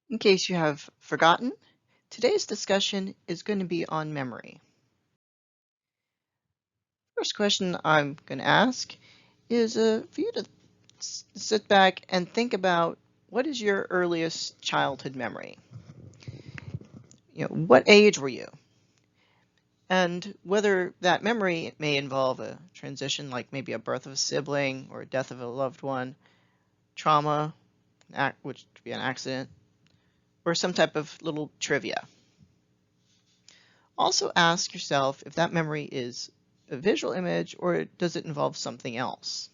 In case you have forgotten, today's discussion is going to be on memory. First question I'm going to ask is for you to sit back and think about what is your earliest childhood memory? What age were you? And whether that memory may involve a transition like maybe a birth of a sibling or a death of a loved one, trauma, which could be an accident, or some type of little trivia. Also ask yourself if that memory is a visual image or does it involve something else.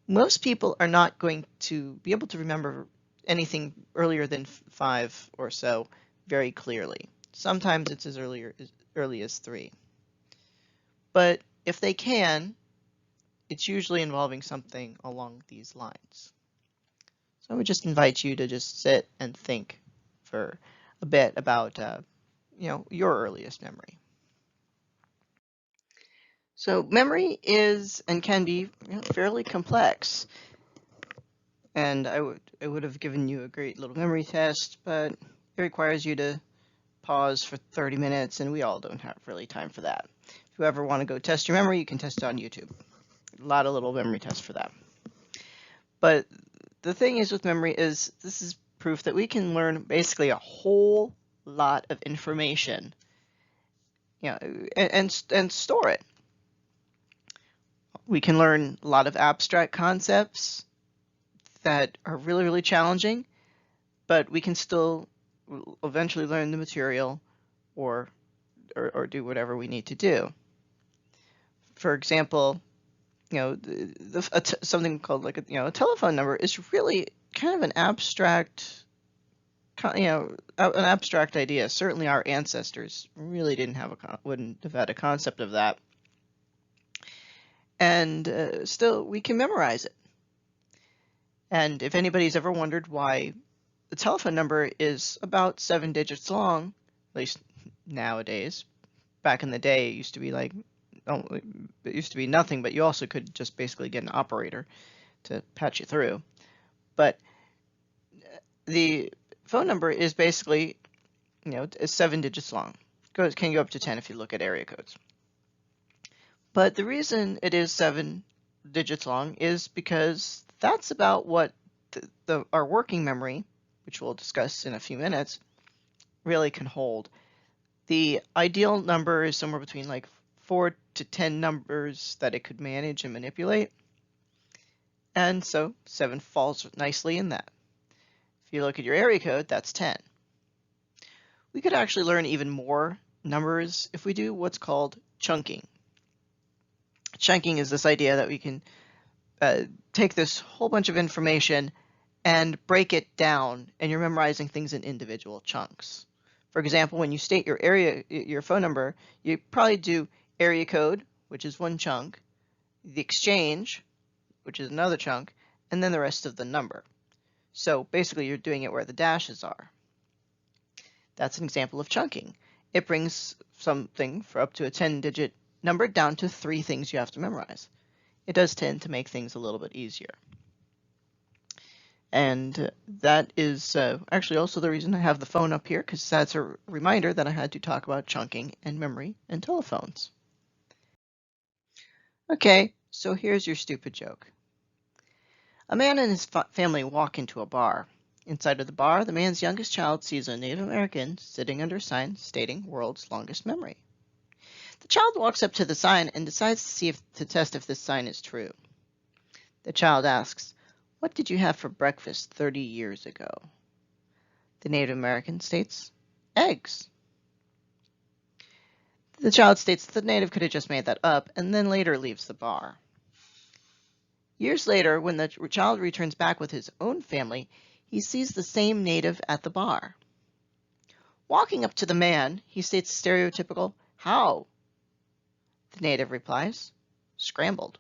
Most people are not going to be able to remember anything earlier than 5 or so very clearly. Sometimes it's as early as 3. But if they can, it's usually involving something along these lines. So I would just invite you to just sit and think for a bit about your earliest memory. So memory is and can be fairly complex. And I would have given you a great little memory test, but it requires you to pause for 30 minutes, and we all don't have really time for that. If you ever want to go test your memory, you can test it on YouTube. A lot of little memory tests for that. But the thing is with memory is this is proof that we can learn basically a whole lot of information, and store it. We can learn a lot of abstract concepts that are really, really challenging, but we can still eventually learn the material or do whatever we need to do. For example, something called like a telephone number is really kind of an abstract, an abstract idea. Certainly, our ancestors really wouldn't have had a concept of that, and still we can memorize it. And if anybody's ever wondered why the telephone number is about 7 digits long, at least nowadays, back in the day it used to be it used to be nothing, but you also could just basically get an operator to patch you through. But the phone number is basically, is 7 digits long. Can go up to 10 if you look at area codes. But the reason it is 7 digits long is because that's about what our working memory, which we'll discuss in a few minutes, really can hold. The ideal number is somewhere between like 4 to 10 numbers that it could manage and manipulate. And so 7 falls nicely in that. If you look at your area code, that's 10. We could actually learn even more numbers if we do what's called chunking. Chunking is this idea that we can take this whole bunch of information and break it down, and you're memorizing things in individual chunks. For example, when you state your phone number, you probably do area code, which is one chunk, the exchange, which is another chunk, and then the rest of the number. So basically, you're doing it where the dashes are. That's an example of chunking. It brings something for up to a 10-digit number down to 3 things you have to memorize. It does tend to make things a little bit easier. And that is actually also the reason I have the phone up here, because that's a reminder that I had to talk about chunking and memory and telephones. Okay, so here's your stupid joke. A man and his family walk into a bar. Inside of the bar, the man's youngest child sees a Native American sitting under a sign stating "World's Longest Memory." The child walks up to the sign and decides to test if this sign is true. The child asks, "What did you have for breakfast 30 years ago?" The Native American states, "Eggs." The child states that the native could have just made that up and then later leaves the bar. Years later, when the child returns back with his own family, he sees the same native at the bar. Walking up to the man, he states stereotypical, "How?" The native replies, "Scrambled."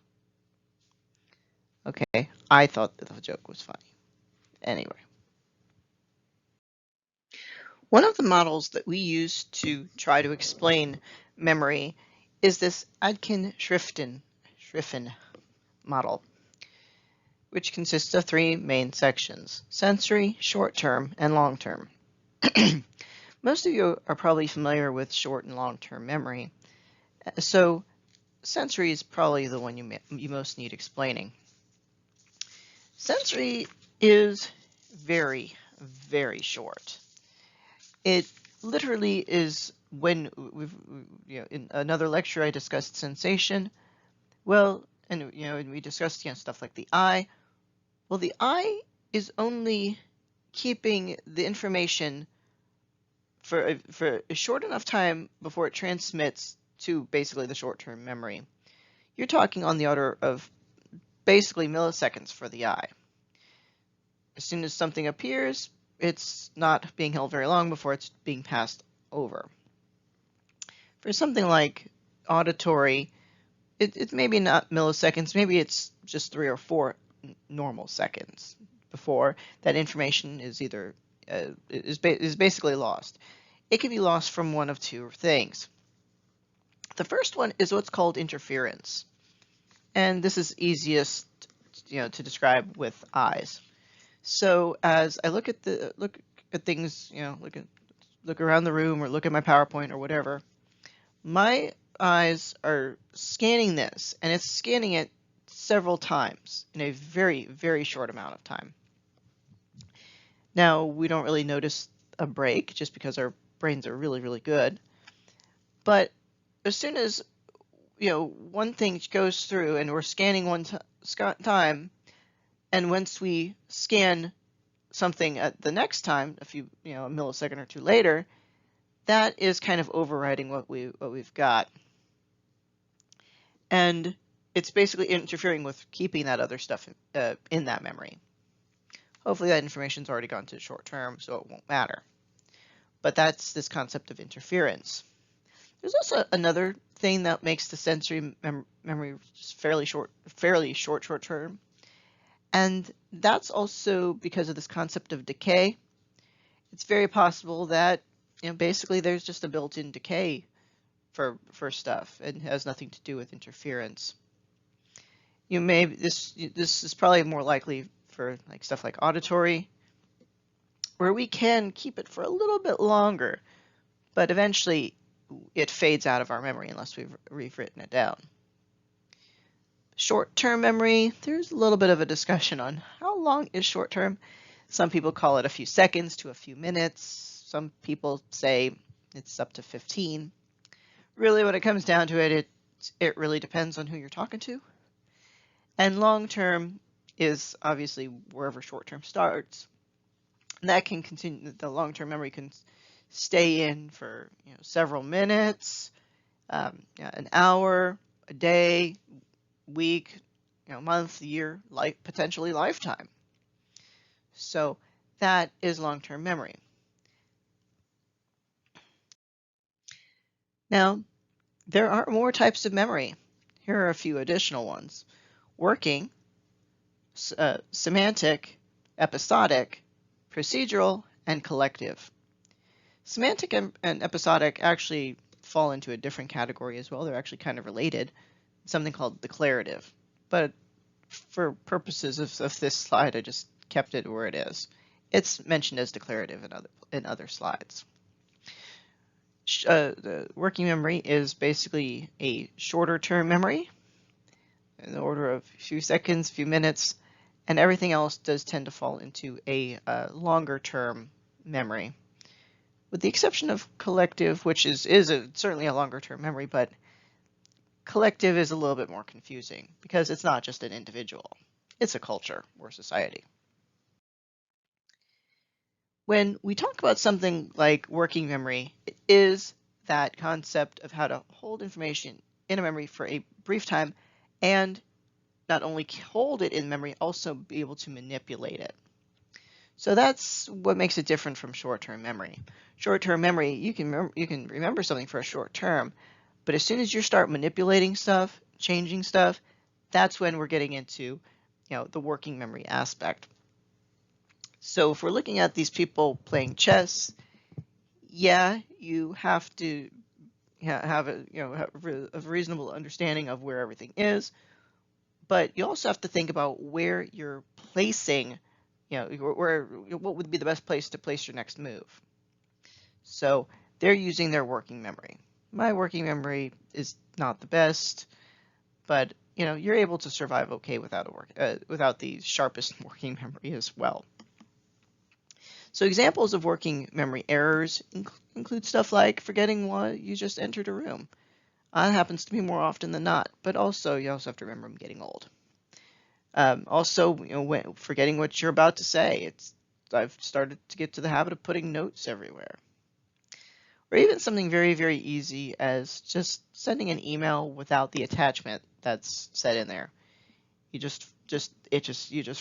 Okay, I thought that the joke was funny. Anyway. One of the models that we use to try to explain memory is this Adkin-Schriften model. which consists of three main sections: sensory, short-term, and long-term. Most of you are probably familiar with short and long-term memory, so sensory is probably the one you most need explaining. Sensory is very, very short. It literally is when in another lecture I discussed sensation. Well, and we discussed stuff like the eye. Well, the eye is only keeping the information for a short enough time before it transmits to basically the short-term memory. You're talking on the order of basically milliseconds for the eye. As soon as something appears, it's not being held very long before it's being passed over. For something like auditory, it's maybe not milliseconds, maybe it's just 3 or 4 normal seconds before that information is either is basically lost. It can be lost from one of two things. The first one is what's called interference, and this is easiest to describe with eyes. So as I look at things, look around the room or look at my PowerPoint or whatever, my eyes are scanning this, and it's scanning it several times in a very, very short amount of time. Now, we don't really notice a break just because our brains are really, really good. But as soon as one thing goes through and we're scanning one time, and once we scan something at the next time, a millisecond or two later, that is kind of overriding what we've got. And it's basically interfering with keeping that other stuff in that memory. Hopefully that information's already gone to short term, so it won't matter. But that's this concept of interference. There's also another thing that makes the sensory memory fairly short term. And that's also because of this concept of decay. It's very possible that basically there's just a built-in decay for stuff and has nothing to do with interference. This is probably more likely for stuff like auditory, where we can keep it for a little bit longer, but eventually it fades out of our memory unless we've written it down. Short-term memory, there's a little bit of a discussion on how long is short-term. Some people call it a few seconds to a few minutes. Some people say it's up to 15. Really, when it comes down to it, it really depends on who you're talking to. And long-term is obviously wherever short-term starts. And that can continue, the long-term memory can stay in for several minutes, an hour, a day, week, month, year, potentially lifetime. So that is long-term memory. Now, there are more types of memory. Here are a few additional ones: working, semantic, episodic, procedural, and collective. Semantic and episodic actually fall into a different category as well. They're actually kind of related. Something called declarative. But for purposes of this slide, I just kept it where it is. It's mentioned as declarative in other slides. The working memory is basically a shorter term memory in the order of a few seconds, few minutes, and everything else does tend to fall into a longer term memory, with the exception of collective, which is certainly a longer term memory, but collective is a little bit more confusing because it's not just an individual, it's a culture or society. When we talk about something like working memory, it is that concept of how to hold information in a memory for a brief time and not only hold it in memory, also be able to manipulate it. So that's what makes it different from short-term memory. Short-term memory, you can remember something for a short term, but as soon as you start manipulating stuff, changing stuff, that's when we're getting into the working memory aspect. So if we're looking at these people playing chess, yeah, you have to have a reasonable understanding of where everything is, but you also have to think about where you're placing, what would be the best place to place your next move. So they're using their working memory. My working memory is not the best, but you're able to survive okay without the sharpest working memory as well. So examples of working memory errors include stuff like forgetting why you just entered a room. That happens to me more often than not, but also you also have to remember I'm getting old. Also, forgetting what you're about to say. I've started to get to the habit of putting notes everywhere. Or even something very, very easy as just sending an email without the attachment that's set in there. You just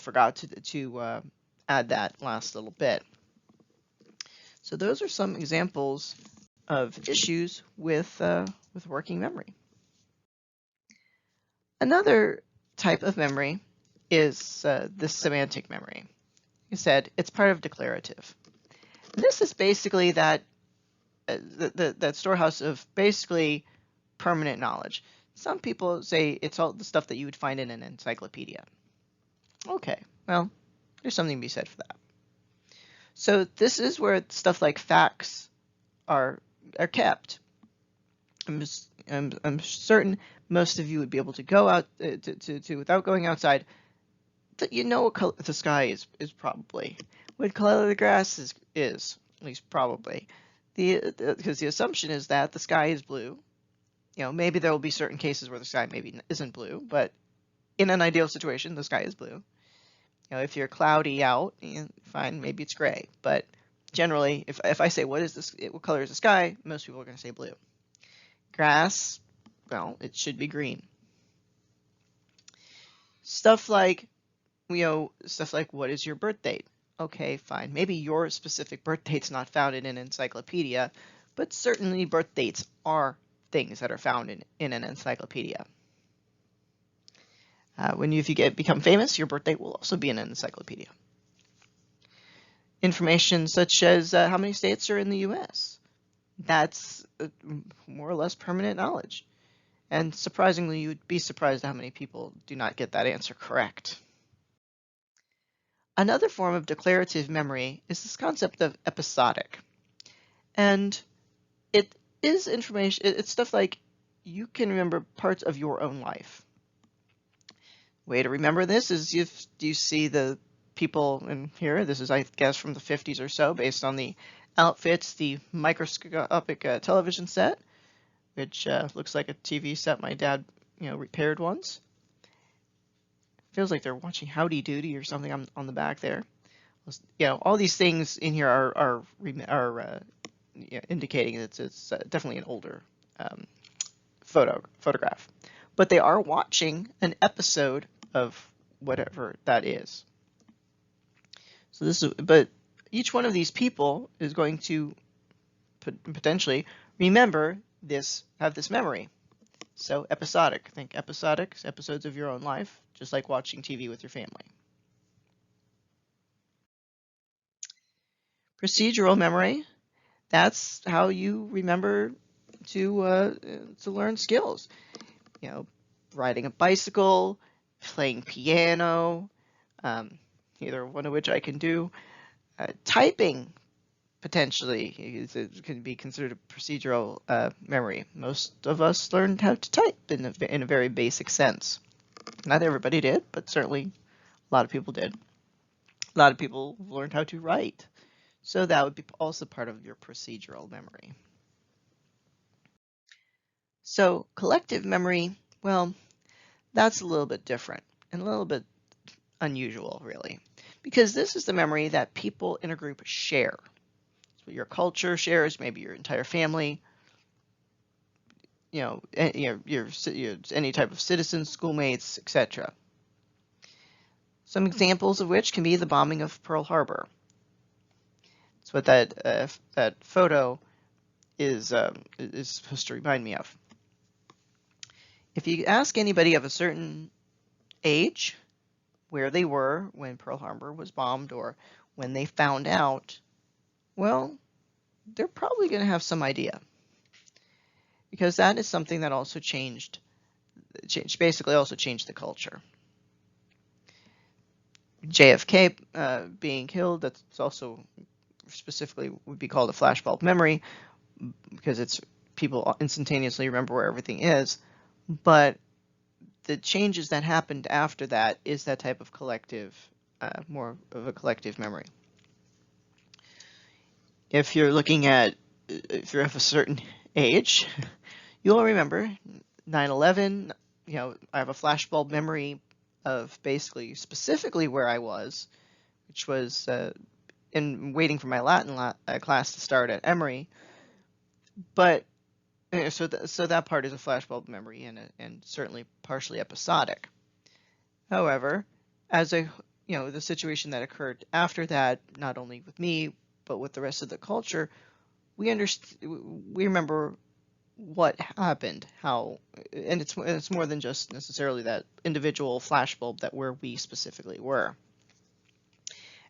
forgot to add that last little bit. So those are some examples of issues with working memory. Another type of memory is the semantic memory. Like I said, it's part of declarative. And this is basically that storehouse of basically permanent knowledge. Some people say it's all the stuff that you would find in an encyclopedia. Okay, well, there's something to be said for that. So this is where stuff like facts are kept. I'm certain most of you would be able to go out to without going outside. That what color the sky is probably, what color the grass is at least probably. Because the assumption is that the sky is blue. Maybe there will be certain cases where the sky maybe isn't blue, but in an ideal situation, the sky is blue. If you're cloudy out, fine, maybe it's gray. But generally, if I say what color is the sky, most people are going to say blue. Grass, well, it should be green. Stuff like what is your birth date? Okay, fine. Maybe your specific birth date's not found in an encyclopedia, but certainly birth dates are things that are found in an encyclopedia. If you become famous, your birth date will also be in an encyclopedia. Information such as how many states are in the U.S. That's more or less permanent knowledge. And surprisingly, you'd be surprised how many people do not get that answer correct. Another form of declarative memory is this concept of episodic. And it is information, it's stuff like you can remember parts of your own life. Way to remember this is if you see the people in here, this is, I guess, from the 50s or so, based on the outfits, the microscopic television set, which looks like a TV set my dad, repaired once. Feels like they're watching Howdy Doody or something on the back there. All these things in here are indicating that it's definitely an older photograph. But they are watching an episode of whatever that is. But each one of these people is going to potentially remember have this memory. So episodic, think episodic, episodes of your own life, just like watching TV with your family. Procedural memory, that's how you remember to learn skills. Riding a bicycle, playing piano, either one of which I can do. Typing, potentially, can be considered a procedural memory. Most of us learned how to type in a very basic sense. Not everybody did, but certainly a lot of people did. A lot of people learned how to write. So that would be also part of your procedural memory. So collective memory, well, that's a little bit different and a little bit unusual, really, because this is the memory that people in a group share. So your culture shares, maybe your entire family, your any type of citizens, schoolmates, etc. Some examples of which can be the bombing of Pearl Harbor. That's what that photo is supposed to remind me of. If you ask anybody of a certain age where they were when Pearl Harbor was bombed or when they found out, well, they're probably going to have some idea, because that is something that also basically changed the culture. JFK being killed, that's also specifically would be called a flashbulb memory because it's people instantaneously remember where everything is. But the changes that happened after that is that type of collective, more of a collective memory. If you're looking at, if you're of a certain age, you'll remember 9/11. You know, I have a flashbulb memory of basically specifically where I was, which was in waiting for my Latin class to start at Emory. But so that part is a flashbulb memory and certainly partially episodic. However, as a the situation that occurred after that, not only with me but with the rest of the culture, we remember what happened, how, and it's more than just necessarily that individual flashbulb that where we specifically were.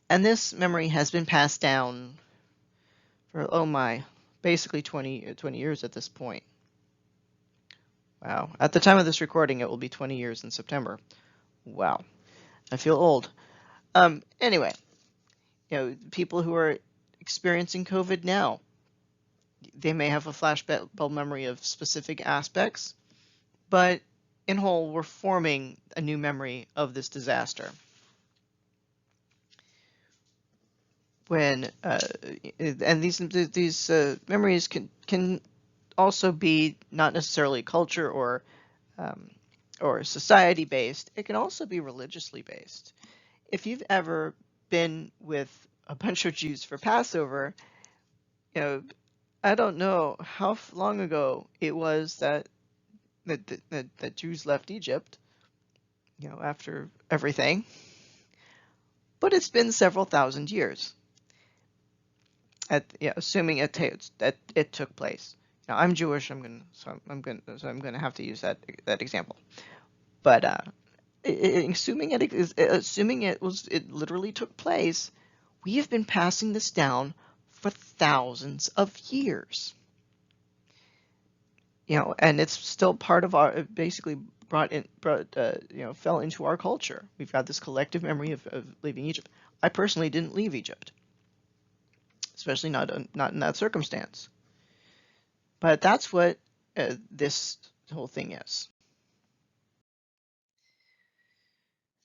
And this memory has been passed down for, oh my, basically 20 years at this point. Wow. At the time of this recording, it will be 20 years in September. Wow. I feel old. Anyway, people who are experiencing COVID now, they may have a flashbulb memory of specific aspects, but in whole, we're forming a new memory of this disaster. When and these memories can also be not necessarily culture or society based. It can also be religiously based. If you've ever been with a bunch of Jews for Passover, I don't know how long ago it was that Jews left Egypt, after everything, but it's been several thousand years. Assuming it took place. Now I'm Jewish. I'm gonna have to use that example. But assuming it literally took place, we have been passing this down for thousands of years. And it's still part of our, basically fell into our culture. We've got this collective memory of leaving Egypt. I personally didn't leave Egypt, especially not in that circumstance. But that's what this whole thing is.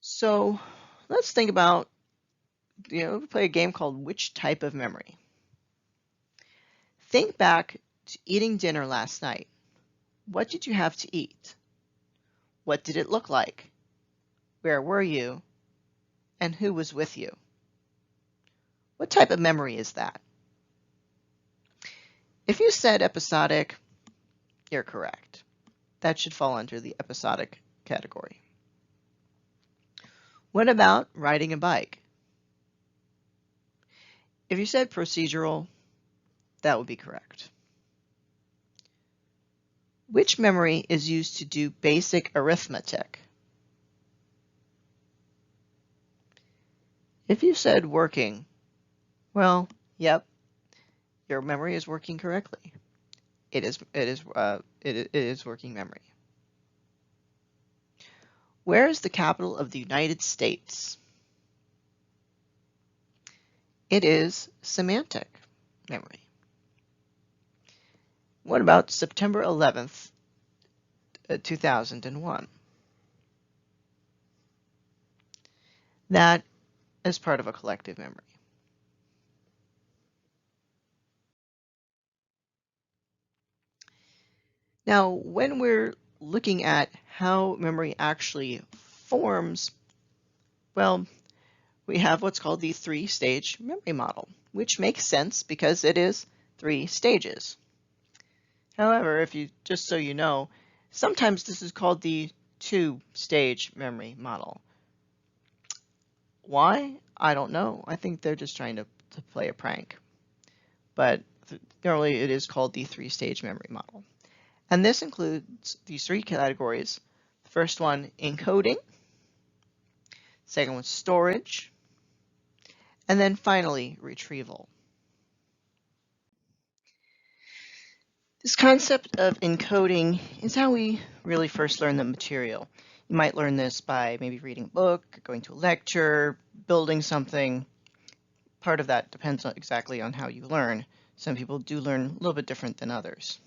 So let's think about, play a game called Which Type of Memory? Think back to eating dinner last night. What did you have to eat? What did it look like? Where were you? And who was with you? What type of memory is that? If you said episodic, you're correct. That should fall under the episodic category. What about riding a bike? If you said procedural, that would be correct. Which memory is used to do basic arithmetic? If you said working, well, yep, your memory is working correctly. It is working memory. Where is the capital of the United States? It is semantic memory. What about September 11th, 2001? That is part of a collective memory. Now, when we're looking at how memory actually forms, well, we have what's called the three-stage memory model, which makes sense because it is 3 stages. However, just so you know, sometimes this is called the 2-stage memory model. Why? I don't know. I think they're just trying to play a prank. But normally it is called the 3-stage memory model. And this includes these 3 categories. The first one, encoding. Second one, storage. And then finally, retrieval. This concept of encoding is how we really first learn the material. You might learn this by maybe reading a book, going to a lecture, building something. Part of that depends exactly on how you learn. Some people do learn a little bit different than others.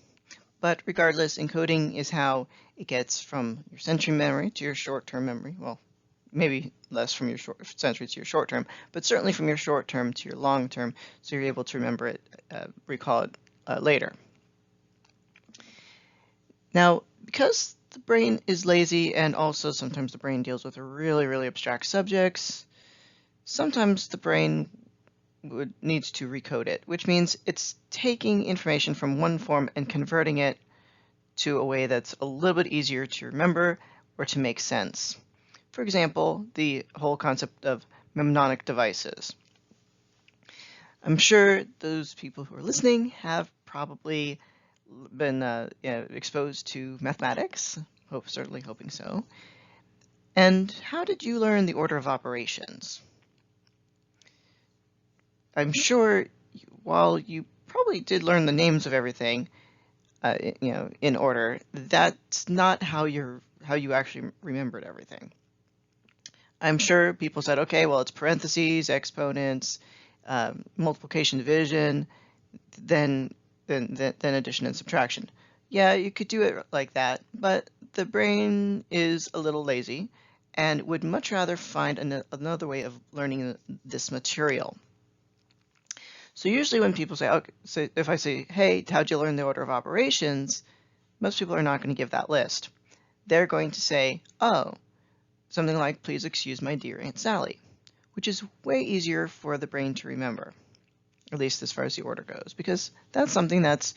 But regardless, encoding is how it gets from your sensory memory to your short-term memory. Well, maybe less from your sensory to your short-term, but certainly from your short-term to your long-term, so you're able to remember it, recall it later. Now, because the brain is lazy and also sometimes the brain deals with really, really abstract subjects, sometimes the brain needs to recode it, which means it's taking information from one form and converting it to a way that's a little bit easier to remember or to make sense. For example, the whole concept of mnemonic devices. I'm sure those people who are listening have probably been exposed to mathematics, certainly hoping so. And how did you learn the order of operations? I'm sure while you probably did learn the names of everything, in order, that's not how you actually remembered everything. I'm sure people said, okay, well, it's parentheses, exponents, multiplication, division, then addition and subtraction. Yeah, you could do it like that, but the brain is a little lazy and would much rather find another way of learning this material. So usually when people say, okay, so if I say, hey, how'd you learn the order of operations? Most people are not going to give that list. They're going to say, oh, something like, please excuse my dear Aunt Sally, which is way easier for the brain to remember, at least as far as the order goes, because that's something that's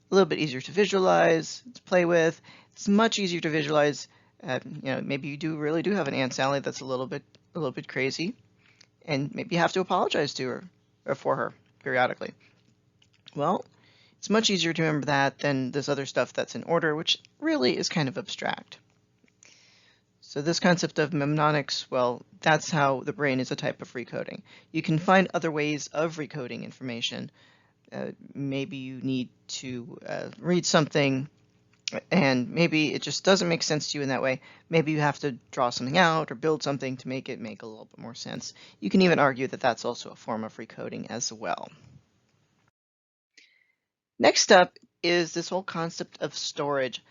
a little bit easier to visualize, to play with. It's much easier to visualize. Maybe you really do have an Aunt Sally that's a little bit crazy, and maybe you have to apologize to her or for her periodically. Well, it's much easier to remember that than this other stuff that's in order, which really is kind of abstract. So this concept of mnemonics, well, that's how the brain is a type of recoding. You can find other ways of recoding information. Maybe you need to read something and maybe it just doesn't make sense to you in that way. Maybe you have to draw something out or build something to make it make a little bit more sense. You can even argue that that's also a form of recoding as well. Next up is this whole concept of storage.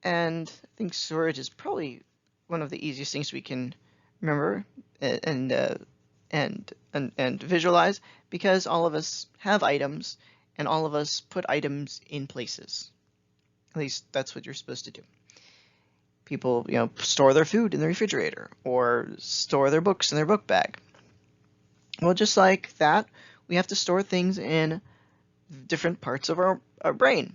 And I think storage is probably one of the easiest things we can remember and visualize, because all of us have items and all of us put items in places. At least that's what you're supposed to do. People, store their food in the refrigerator or store their books in their book bag. Well, just like that, we have to store things in different parts of our brain.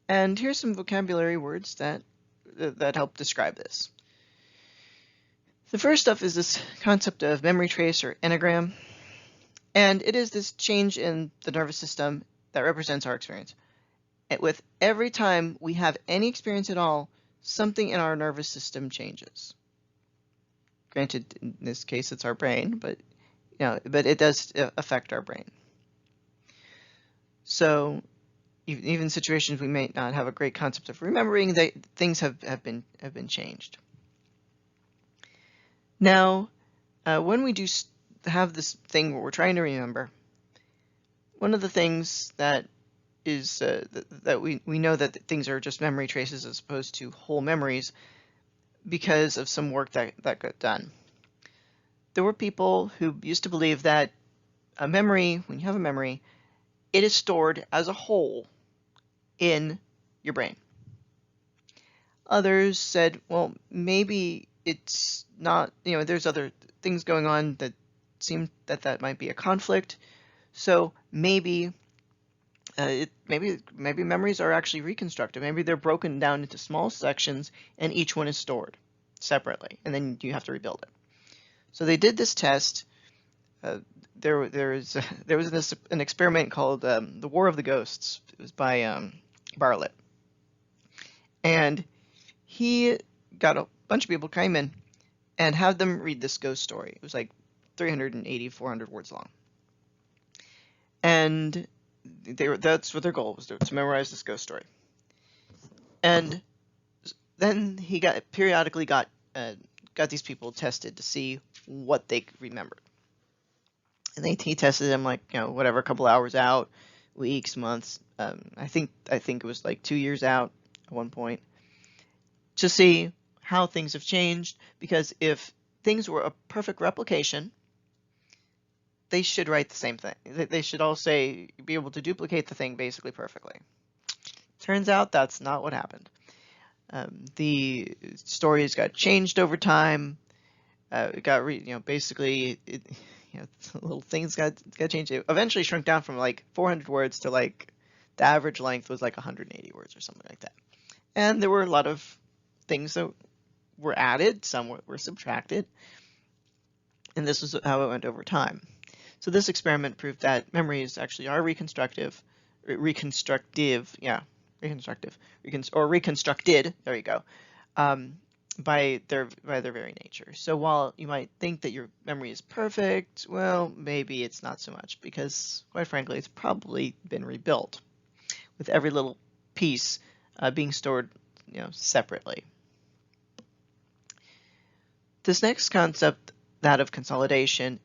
And here's some vocabulary words that help describe this. The first stuff is this concept of memory trace or enneagram. And it is this change in the nervous system that represents our experience. With every time we have any experience at all, something in our nervous system changes. Granted, in this case, it's our brain, but it does affect our brain. So even situations we may not have a great concept of remembering, things have been changed. Now, when we do have this thing where we're trying to remember, one of the things that is that we know that things are just memory traces as opposed to whole memories because of some work that got done. There were people who used to believe that a memory, when you have a memory, it is stored as a whole in your brain. Others said, well, maybe it's not, there's other things going on that seem that might be a conflict. So maybe maybe memories are actually reconstructed. Maybe they're broken down into small sections and each one is stored separately, and then you have to rebuild it. So they did this test. There was an experiment called the War of the Ghosts. It was by Bartlett, and he got a bunch of people came in and had them read this ghost story. It was like 380, 400 words long, and that's what their goal was, to memorize this ghost story. And then he periodically got these people tested to see what they remembered. And he tested them like, whatever, a couple hours out, weeks, months. I think it was like 2 years out at one point, to see how things have changed. Because if things were a perfect replication, they should write the same thing. They should all be able to duplicate the thing basically perfectly. Turns out that's not what happened. The stories got changed over time. It got basically little things got changed. It eventually shrunk down from like 400 words to like the average length was like 180 words or something like that. And there were a lot of things that were added, some were subtracted, and this is how it went over time. So this experiment proved that memories actually are reconstructed. There you go, by their very nature. So while you might think that your memory is perfect, well, maybe it's not so much, because quite frankly, it's probably been rebuilt with every little piece being stored, separately. This next concept, that of consolidation,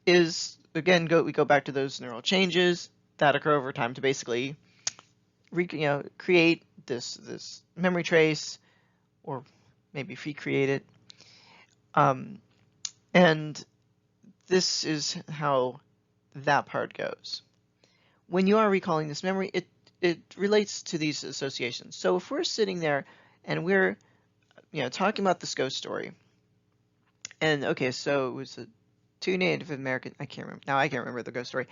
is again we go back to those neural changes that occur over time to basically create this memory trace, or maybe recreate it. And this is how that part goes. When you are recalling this memory, it relates to these associations. So if we're sitting there and we're talking about this ghost story, and okay, so it was two Native American, I can't remember the ghost story,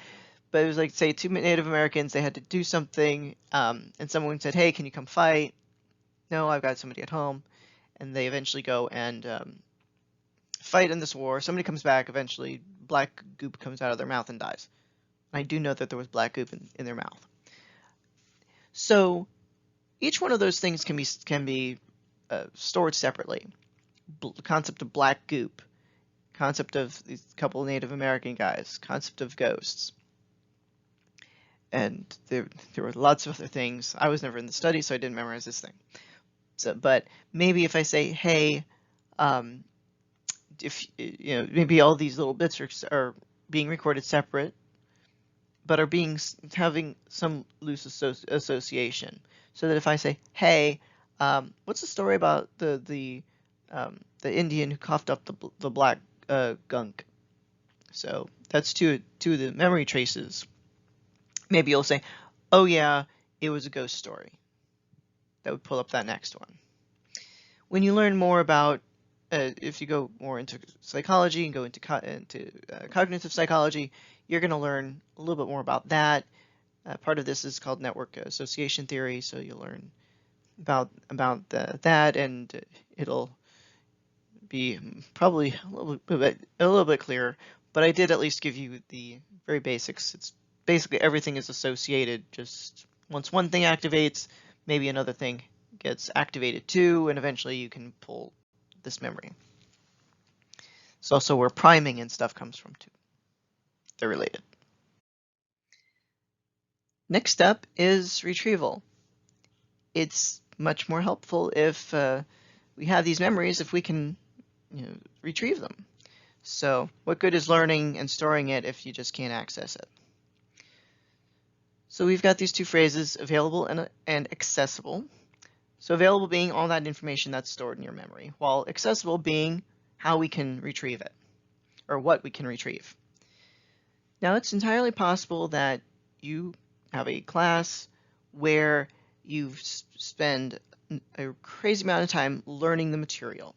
but it was like, say, two Native Americans, they had to do something, and someone said, hey, can you come fight? No, I've got somebody at home. And they eventually go and fight in this war. Somebody comes back, eventually black goop comes out of their mouth and dies. I do know that there was black goop in their mouth. So each one of those things can be stored separately. The concept of black goop, concept of these couple of Native American guys, concept of ghosts. And there were lots of other things. I was never in the study, so I didn't memorize this thing. So, but maybe if I say, hey, if maybe all these little bits are being recorded separate, but are having some loose association. So that if I say, hey, what's the story about the Indian who coughed up the black gunk? So that's two of the memory traces. Maybe you'll say, oh yeah, it was a ghost story. That would pull up that next one. When you learn more about, if you go more into psychology and go into cognitive psychology, you're going to learn a little bit more about that. Part of this is called network association theory, so you'll learn about that, and it'll be probably a little bit clearer. But I did at least give you the very basics. It's basically everything is associated. Just once one thing activates, maybe another thing gets activated too, and eventually you can pull this memory. It's also where priming and stuff comes from too. They're related. Next up is retrieval. It's much more helpful if we have these memories, if we can retrieve them. So what good is learning and storing it if you just can't access it? So we've got these two phrases, available and accessible. So available being all that information that's stored in your memory, while accessible being how we can retrieve it, or what we can retrieve. Now it's entirely possible that you have a class where you spend a crazy amount of time learning the material.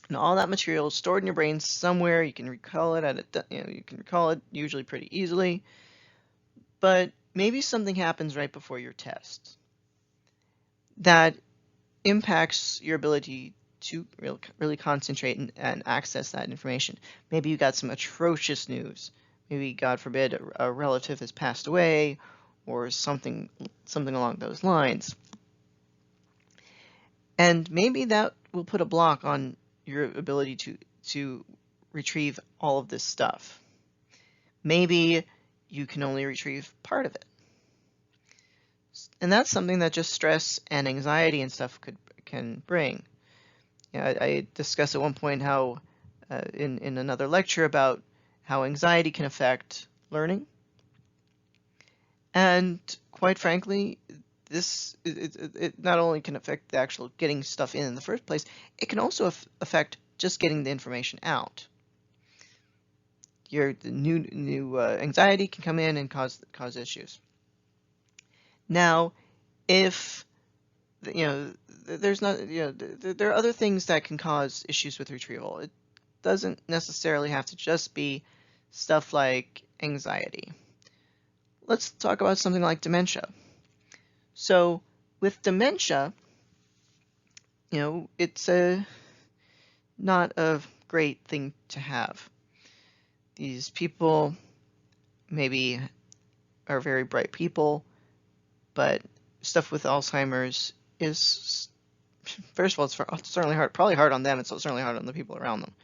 And all that material is stored in your brain somewhere. You can recall it you can recall it usually pretty easily. But maybe something happens right before your test that impacts your ability to really concentrate and access that information. Maybe you got some atrocious news. Maybe, God forbid, a relative has passed away, or something along those lines. And maybe that will put a block on your ability to retrieve all of this stuff. Maybe you can only retrieve part of it. And that's something that just stress and anxiety and stuff can bring. I discussed at one point how in another lecture about how anxiety can affect learning. And quite frankly, it not only can affect the actual getting stuff in the first place, it can also affect just getting the information out. Your new anxiety can come in and cause issues. Now, if there's not there are other things that can cause issues with retrieval. It doesn't necessarily have to just be stuff like anxiety. Let's talk about something like dementia. So with dementia, it's not a great thing to have. These people maybe are very bright people, but stuff with Alzheimer's is, first of all, it's certainly hard, probably hard on them. It's certainly hard on the people around them.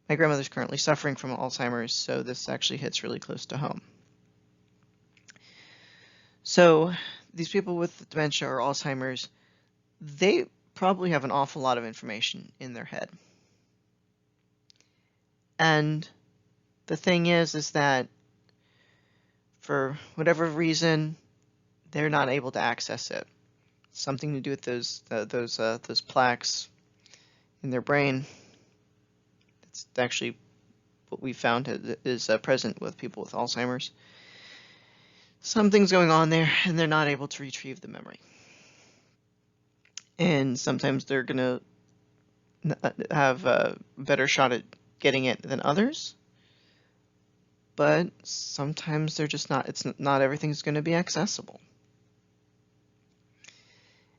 My grandmother's currently suffering from Alzheimer's, so this actually hits really close to home. So these people with dementia or Alzheimer's, they probably have an awful lot of information in their head. And the thing is that for whatever reason, they're not able to access it. Something to do with those plaques in their brain. It's actually what we found is present with people with Alzheimer's. Something's going on there, and they're not able to retrieve the memory. And sometimes they're going to have a better shot at getting it than others. But sometimes they're just not, not everything's going to be accessible.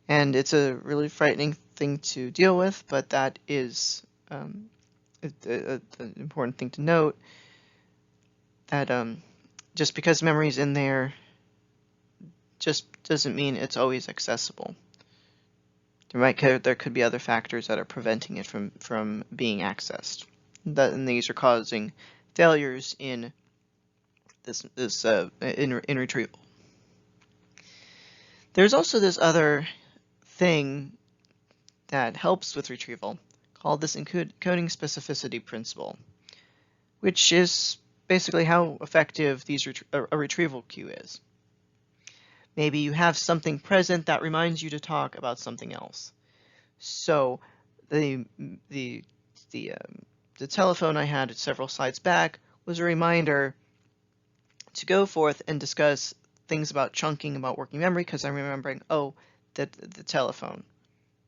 And it's a really frightening thing to deal with, but that is an important thing to note, that just because memory's in there just doesn't mean it's always accessible. There could be other factors that are preventing it from being accessed. And these are causing failures in in retrieval. There's also this other thing that helps with retrieval called this encoding specificity principle, which is basically how effective a retrieval cue is. Maybe you have something present that reminds you to talk about something else. So the telephone I had several slides back was a reminder to go forth and discuss things about chunking, about working memory, because I'm remembering, oh, the telephone,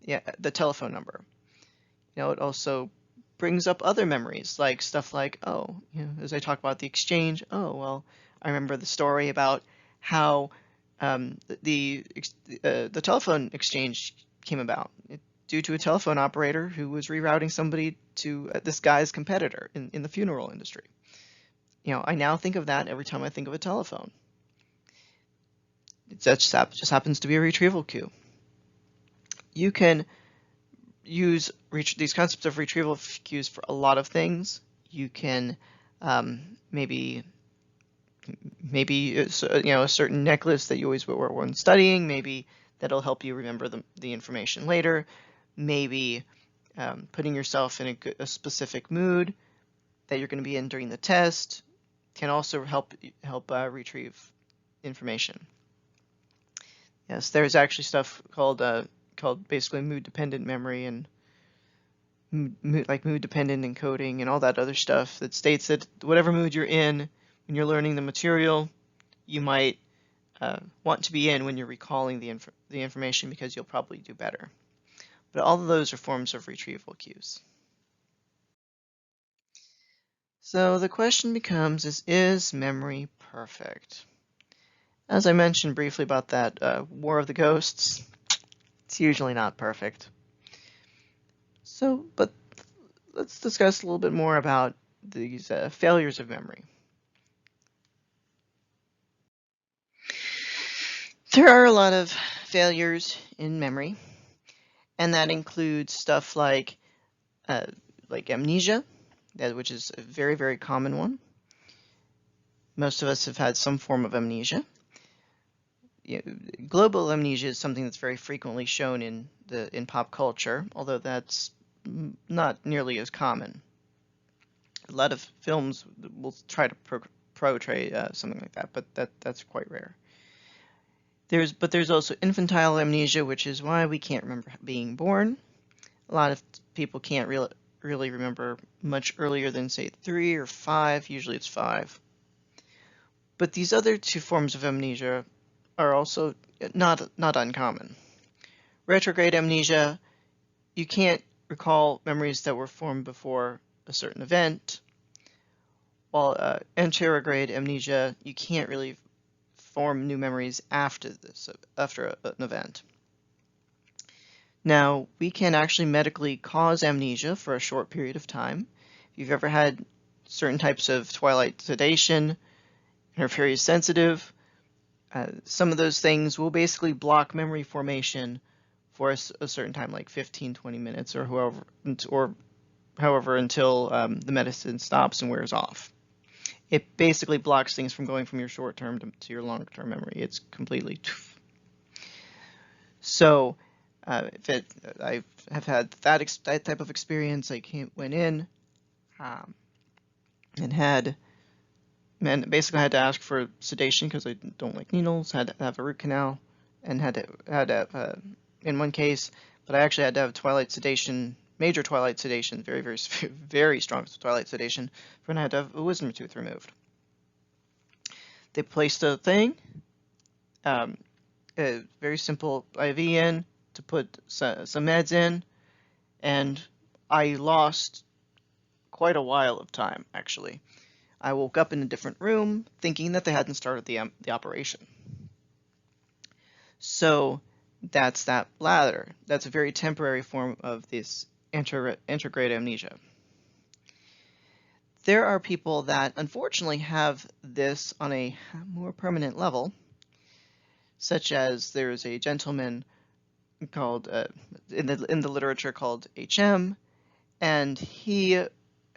the telephone number. It also brings up other memories, like stuff like, oh, as I talk about the exchange, oh, well, I remember the story about how the telephone exchange came about due to a telephone operator who was rerouting somebody to this guy's competitor in the funeral industry. I now think of that every time I think of a telephone. That just happens to be a retrieval cue. You can use these concepts of retrieval cues for a lot of things. You can maybe a certain necklace that you always wear when studying. Maybe that'll help you remember the information later. Maybe putting yourself in a specific mood that you're going to be in during the test can also help retrieve information. Yes, there's actually stuff called basically mood-dependent memory and mood-dependent encoding and all that other stuff that states that whatever mood you're in when you're learning the material, you might want to be in when you're recalling the information, because you'll probably do better. But all of those are forms of retrieval cues. So the question becomes, is memory perfect? As I mentioned briefly about that War of the Ghosts, it's usually not perfect. But let's discuss a little bit more about these failures of memory. There are a lot of failures in memory, and that includes stuff like amnesia, which is a very, very common one. Most of us have had some form of amnesia. global amnesia is something that's very frequently shown in pop culture, although that's not nearly as common. A lot of films will try to portray something like that, but that's quite rare. There's also infantile amnesia, which is why we can't remember being born. A lot of people can't really remember much earlier than, say, 3 or 5. Usually it's 5. But these other two forms of amnesia are also not uncommon. Retrograde amnesia, you can't recall memories that were formed before a certain event, while anterograde amnesia, you can't really form new memories after an event. Now, we can actually medically cause amnesia for a short period of time. If you've ever had certain types of twilight sedation and are very sensitive, some of those things will basically block memory formation for a certain time, like 15-20 minutes or however until the medicine stops and wears off. It basically blocks things from going from your short-term to your long-term memory. It's completely... So I have had that type of experience. I went in and basically had to ask for sedation because I don't like needles. Had to have a root canal, and had to in one case, but I actually had to have twilight sedation, major twilight sedation, very, very, very strong twilight sedation, when I had to have a wisdom tooth removed. They placed a thing, a very simple IV in to put some meds in, and I lost quite a while of time, actually. I woke up in a different room thinking that they hadn't started the operation. So that's that bladder. That's a very temporary form of this anterograde amnesia. There are people that unfortunately have this on a more permanent level, such as there's a gentleman called in the literature called HM, and he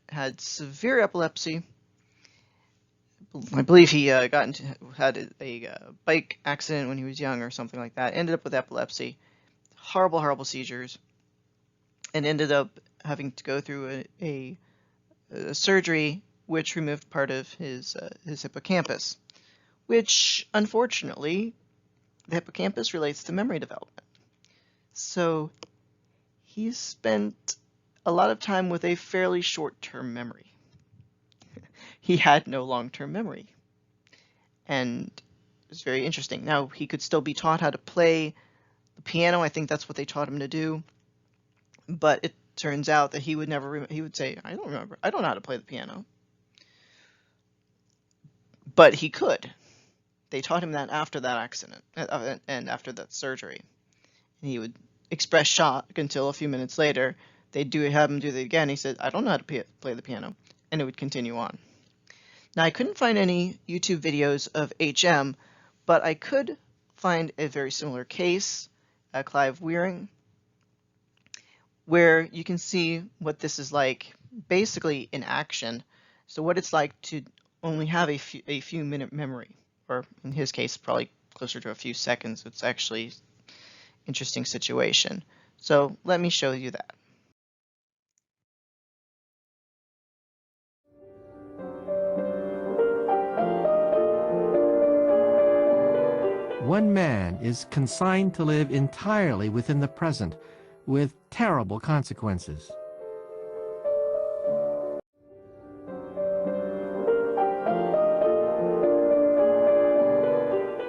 had severe epilepsy. I believe he had a bike accident when he was young or something like that. Ended up with epilepsy, horrible seizures, and ended up having to go through a surgery which removed part of his hippocampus, which unfortunately the hippocampus relates to memory development. So he spent a lot of time with a fairly short-term memory. He had no long-term memory, and it was very interesting. Now, he could still be taught how to play the piano. I think that's what they taught him to do, but it turns out that he would never he would say, I don't know how to play the piano. But he could. They taught him that after that accident and after that surgery. And he would express shock until a few minutes later they'd have him do it again. He said, I don't know how to play the piano, and it would continue on. Now, I couldn't find any YouTube videos of HM, but I could find a very similar case, Clive Wearing, where you can see what this is like basically in action. So what it's like to only have a few minute memory, or in his case, probably closer to a few seconds. It's actually an interesting situation. So let me show you that. One man is consigned to live entirely within the present, with terrible consequences.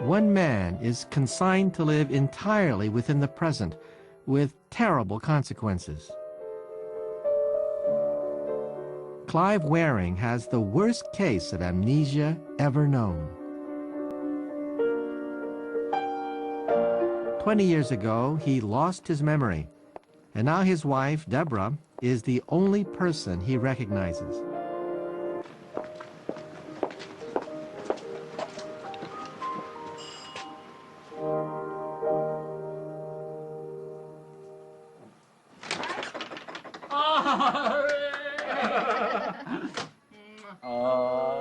One man is consigned to live entirely within the present, with terrible consequences. Clive Wearing has the worst case of amnesia ever known. 20 years ago, he lost his memory, and now his wife, Deborah, is the only person he recognizes.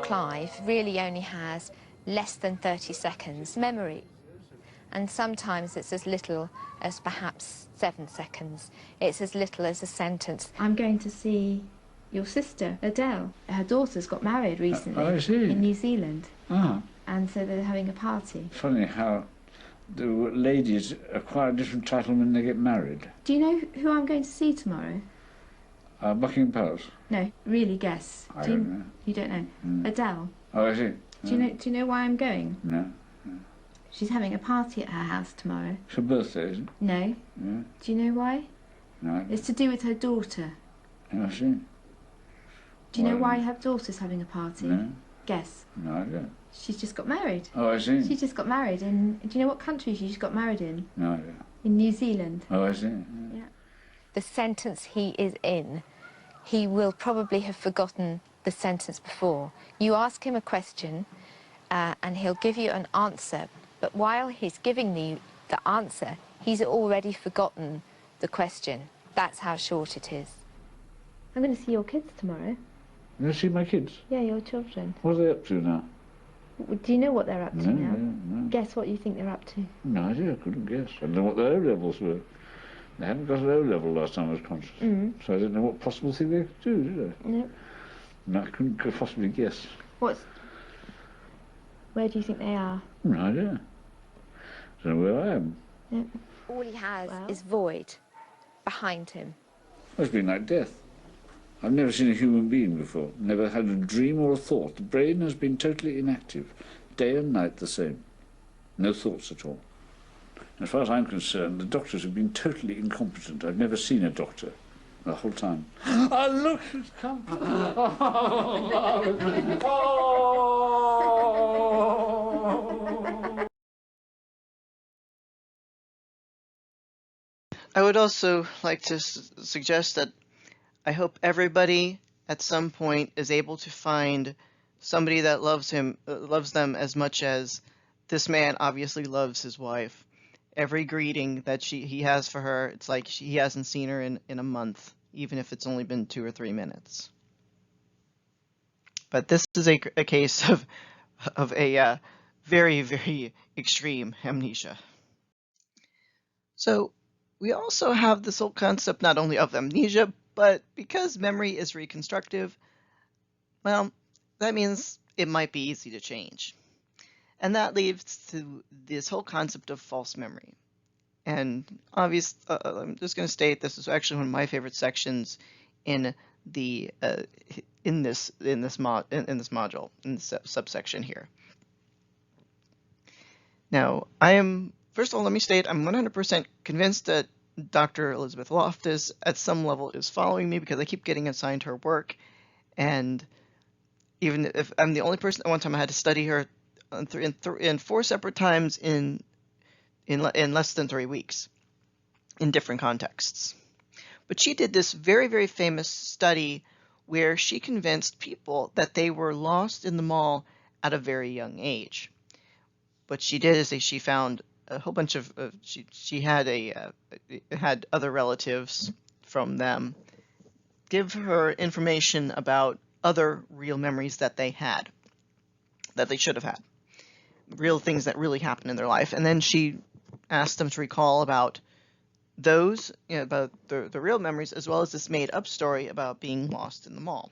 Clive really only has less than 30 seconds memory. and sometimes it's as little as perhaps 7 seconds. It's as little as a sentence. I'm going to see your sister, Adele. Her daughter's got married recently I see. in New Zealand. Ah, And so they're having a party. funny how the ladies acquire different title when they get married. Do you know who I'm going to see tomorrow? Buckingham Palace. No, really guess. I don't know. You don't know? Mm. Adele. Oh, I see. Do you know why I'm going? No. She's having a party at her house tomorrow. It's her birthday, isn't it? No. Yeah. Do you know why? No. It's to do with her daughter. Oh, I see. Do you know Why? why her daughter's having a party? No. Guess. No, I don't. She's just got married. Oh, I see. She just got married in... Do you know what country she just got married in? No, I don't. In New Zealand. Oh, I see. Yeah. The sentence he is in, he will probably have forgotten the sentence before. You ask him a question and he'll give you an answer, but while he's giving you the answer, he's already forgotten the question. That's how short it is. I'm going to see your kids tomorrow. You want to see my kids? Yeah, your children. What are they up to now? Do you know what they're up to No, now? no. Guess what you think they're up to. No idea, I couldn't guess. I don't know what their O-levels were. They hadn't got an O-level last time I was conscious. So I didn't know what possible thing they could do, did I? No. No, I couldn't possibly guess. Where do you think they are? No idea. I don't know where I am. No. All he has Well. is void behind him. It's been like death. I've never seen a human being before, never had a dream or a thought. The brain has been totally inactive, day and night the same. No thoughts at all. As far as I'm concerned, the doctors have been totally incompetent. I've never seen a doctor the whole time. Oh, look, it's come. I would also like to suggest that I hope everybody at some point is able to find somebody that loves them as much as this man obviously loves his wife. Every greeting that he has for her, it's like he hasn't seen her in a month, even if it's only been 2 or 3 minutes. But this is a case of a very, very extreme amnesia. So we also have this whole concept not only of amnesia, but because memory is reconstructive, well, that means it might be easy to change. And that leads to this whole concept of false memory. And I'm just going to state this is actually one of my favorite sections in the in this module, in the subsection here. Now, first of all, let me state I'm 100% convinced that Dr. Elizabeth Loftus at some level is following me, because I keep getting assigned her work, and even if I'm the only person, at one time I had to study her in 4 separate times in less than 3 weeks in different contexts. But she did this very, very famous study where she convinced people that they were lost in the mall at a very young age. What she did is she found a whole bunch of she had other relatives from them give her information about other real memories that they had, that they should have had, real things that really happened in their life, and then she asked them to recall about those, about the real memories, as well as this made-up story about being lost in the mall.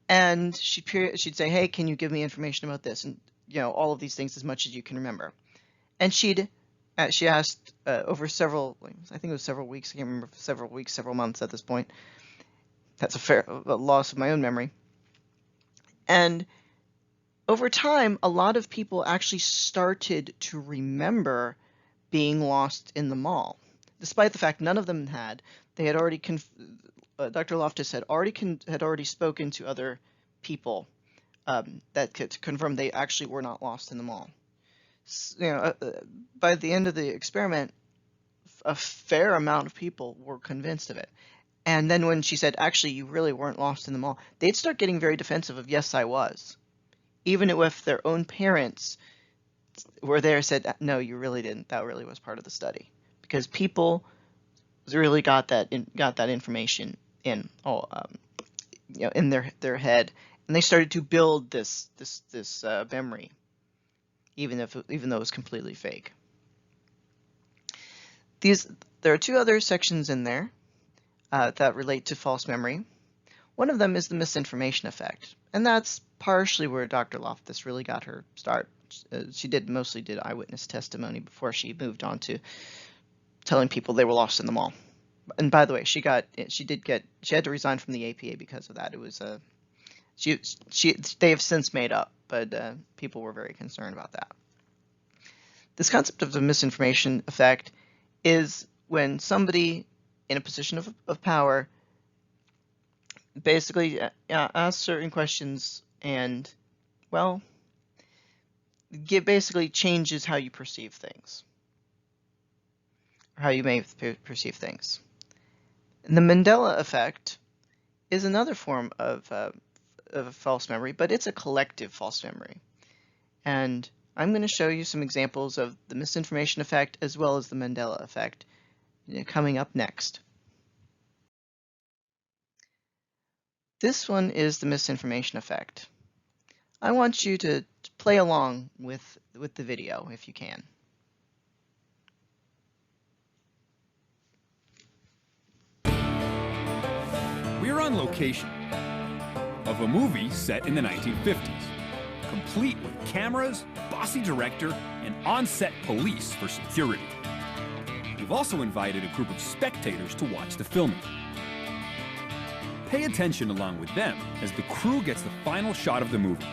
And she'd say, "Hey, can you give me information about this?" And all of these things as much as you can remember. And she asked over several, I think it was several weeks, I can't remember, several weeks, several months at this point. That's a loss of my own memory. And over time, a lot of people actually started to remember being lost in the mall, despite the fact none of them had. They had already, Dr. Loftus had already spoken to other people that could confirm they actually were not lost in the mall. By the end of the experiment, a fair amount of people were convinced of it. And then when she said, "Actually, you really weren't lost in the mall," they'd start getting very defensive of, "Yes, I was." Even if their own parents were there, said, "No, you really didn't. That really was part of the study." Because people really got that information in in their head, and they started to build this memory, even though it was completely fake. There are two other sections in there that relate to false memory. One of them is the misinformation effect, and that's partially where Dr. Loftus really got her start. She mostly did eyewitness testimony before she moved on to telling people they were lost in the mall. And by the way, she had to resign from the APA because of that. It was they have since made up, but people were very concerned about that. This concept of the misinformation effect is when somebody in a position of power basically asks certain questions and, well, basically changes how you perceive things, or how you may perceive things. And the Mandela effect is another form of false memory, but it's a collective false memory. And I'm going to show you some examples of the misinformation effect as well as the Mandela effect coming up next. This one is the misinformation effect. I want you to play along with the video if you can. We're on location of a movie set in the 1950s, complete with cameras, bossy director, and on-set police for security. We've also invited a group of spectators to watch the filming. Pay attention along with them as the crew gets the final shot of the movie.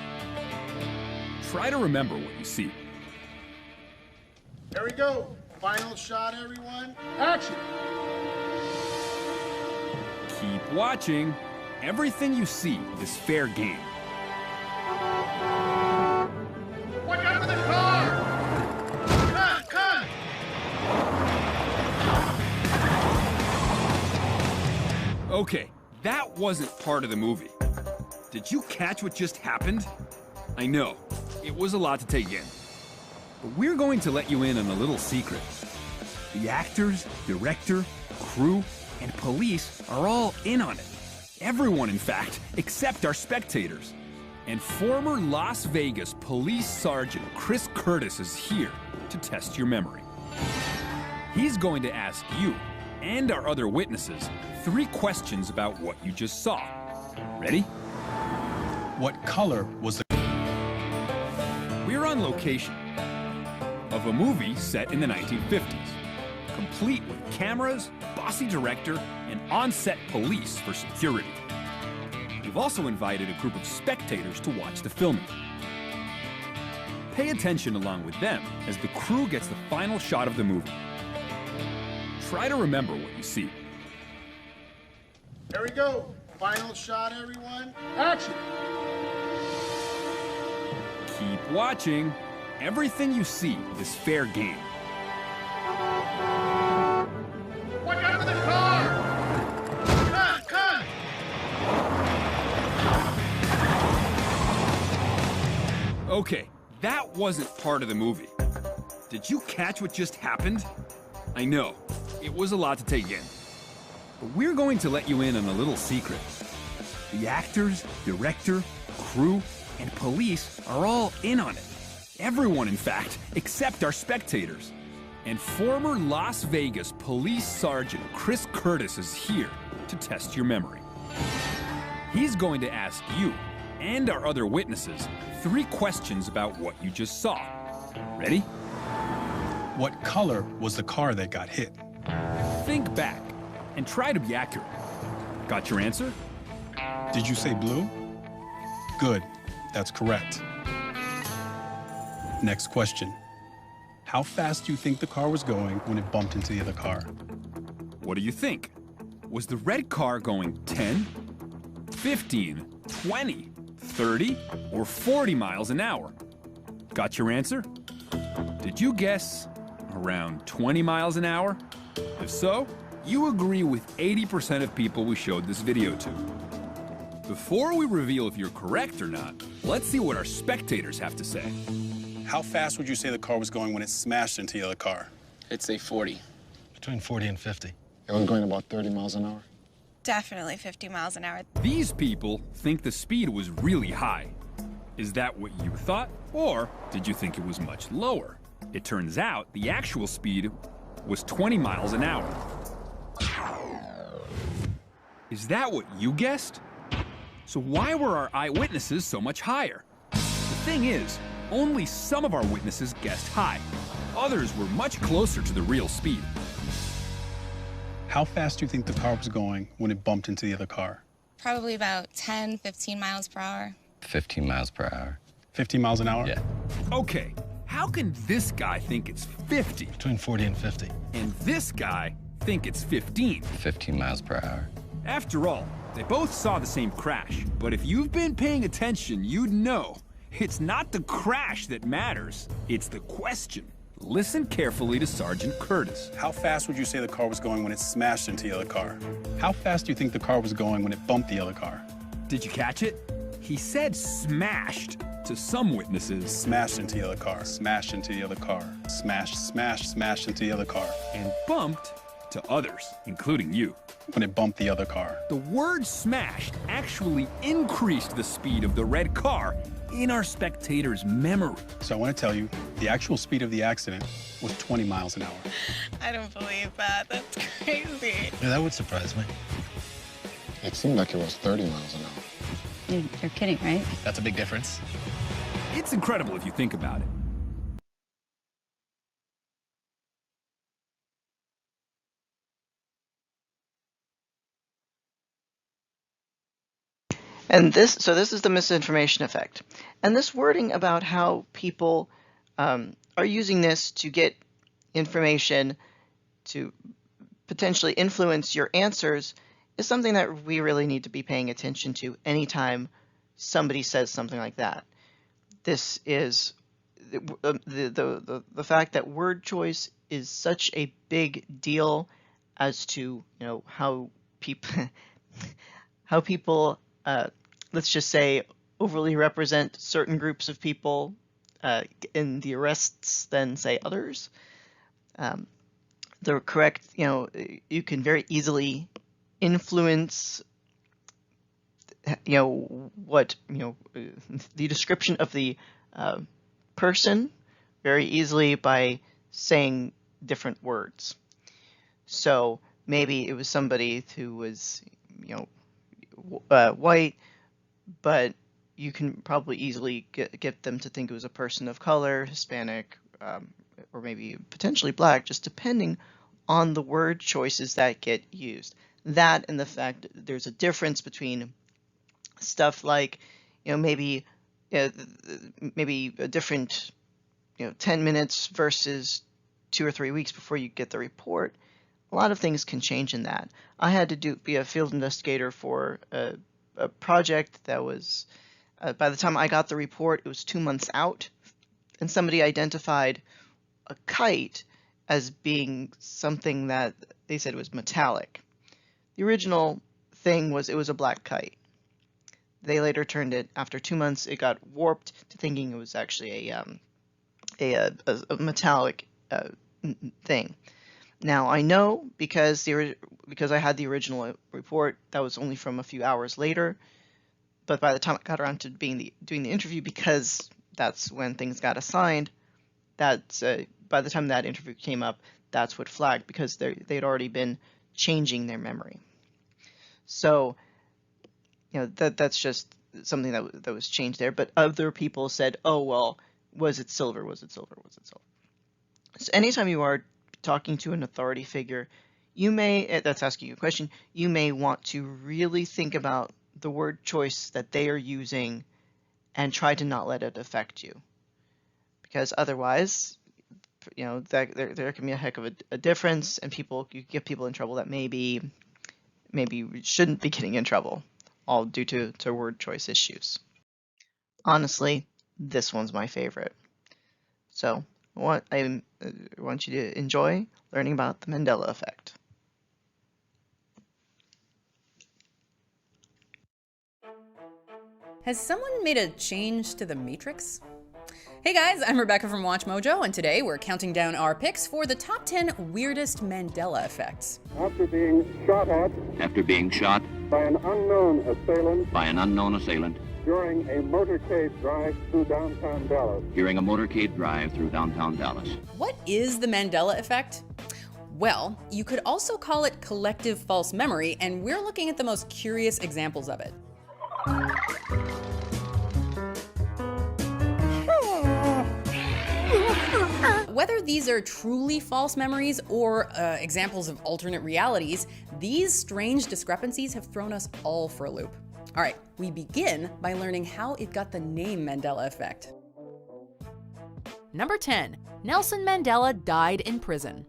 Try to remember what you see. Here we go. Final shot, everyone. Action! Keep watching. Everything you see is fair game. Watch out for the car! Cut! Okay, that wasn't part of the movie. Did you catch what just happened? I know, it was a lot to take in. But we're going to let you in on a little secret. The actors, director, crew, and police are all in on it. Everyone, in fact, except our spectators. And former Las Vegas Police Sergeant Chris Curtis is here to test your memory. He's going to ask you and our other witnesses 3 questions about what you just saw. Ready? What color was the... We're on location of a movie set in the 1950s, complete with cameras, bossy director, and on-set police for security. We've also invited a group of spectators to watch the filming. Pay attention along with them as the crew gets the final shot of the movie. Try to remember what you see. Here we go. Final shot, everyone. Action! Keep watching. Everything you see is fair game. Watch out for the car! Cut! Okay, that wasn't part of the movie. Did you catch what just happened? I know, it was a lot to take in. But we're going to let you in on a little secret. The actors, director, crew, and police are all in on it. Everyone, in fact, except our spectators. And former Las Vegas Police Sergeant Chris Curtis is here to test your memory. He's going to ask you and our other witnesses 3 questions about what you just saw. Ready? What color was the car that got hit? Think back and try to be accurate. Got your answer? Did you say blue? Good, that's correct. Next question. How fast do you think the car was going when it bumped into the other car? What do you think? Was the red car going 10, 15, 20, 30, or 40 miles an hour? Got your answer? Did you guess around 20 miles an hour? If so, you agree with 80% of people we showed this video to. Before we reveal if you're correct or not, let's see what our spectators have to say. How fast would you say the car was going when it smashed into the other car? I'd say 40. Between 40 and 50. It was going about 30 miles an hour. Definitely 50 miles an hour. These people think the speed was really high. Is that what you thought? Or did you think it was much lower? It turns out the actual speed was 20 miles an hour. Is that what you guessed? So why were our eyewitnesses so much higher? The thing is, only some of our witnesses guessed high. Others were much closer to the real speed. How fast do you think the car was going when it bumped into the other car? Probably about 10, 15 miles per hour. 15 miles per hour. 15 miles an hour? Yeah. Okay, how can this guy think it's 50 Between 40 and 50. and this guy think it's 15? 15 miles per hour. After all, they both saw the same crash. But if you've been paying attention, you'd know it's not the crash that matters, it's the question. Listen carefully to Sergeant Curtis. How fast would you say the car was going when it smashed into the other car? How fast do you think the car was going when it bumped the other car? Did you catch it? He said smashed to some witnesses. Smashed into the other car. Smashed into the other car. Smashed into the other car. And bumped to others, including you. When it bumped the other car. The word smashed actually increased the speed of the red car in our spectator's memory. So I want to tell you, the actual speed of the accident was 20 miles an hour. I don't believe that. That's crazy. Yeah, that would surprise me. It seemed like it was 30 miles an hour. You're kidding, right? That's a big difference. It's incredible if you think about it. And this is the misinformation effect. And this wording about how people are using this to get information to potentially influence your answers is something that we really need to be paying attention to anytime somebody says something like that. This is the fact that word choice is such a big deal as to how people let's just say overly represent certain groups of people in the arrests than say others. The correct, you can very easily influence what the description of the person very easily by saying different words. So maybe it was somebody who was white, but you can probably easily get them to think it was a person of color, Hispanic, or maybe potentially black, just depending on the word choices that get used. That and the fact that there's a difference between stuff like, maybe a different, 10 minutes versus 2 or 3 weeks before you get the report. A lot of things can change in that. I had to be a field investigator for a project that was, by the time I got the report, it was 2 months out, and somebody identified a kite as being something that they said was metallic. The original thing was it was a black kite. They later turned it, after 2 months, it got warped to thinking it was actually a metallic thing. Now I know because I had the original report that was only from a few hours later, but by the time I got around to doing the interview, because that's when things got assigned, that's by the time that interview came up, that's what flagged, because they'd already been changing their memory. So that's just something that was changed there. But other people said, oh well, was it silver? Was it silver? Was it silver? So anytime you are talking to an authority figure, that's asking you a question, you may want to really think about the word choice that they are using and try to not let it affect you. Because otherwise, that there can be a heck of a difference, and you get people in trouble that maybe shouldn't be getting in trouble, all due to word choice issues. Honestly, this one's my favorite. So I want you to enjoy learning about the Mandela effect. Has someone made a change to the Matrix? Hey guys, I'm Rebecca from Watch Mojo, and today we're counting down our picks for the top 10 weirdest Mandela effects. After being shot by an unknown assailant during a motorcade drive through downtown Dallas. What is the Mandela effect? Well, you could also call it collective false memory, and we're looking at the most curious examples of it. Whether these are truly false memories or examples of alternate realities, these strange discrepancies have thrown us all for a loop. All right, we begin by learning how it got the name Mandela effect. Number 10, Nelson Mandela died in prison.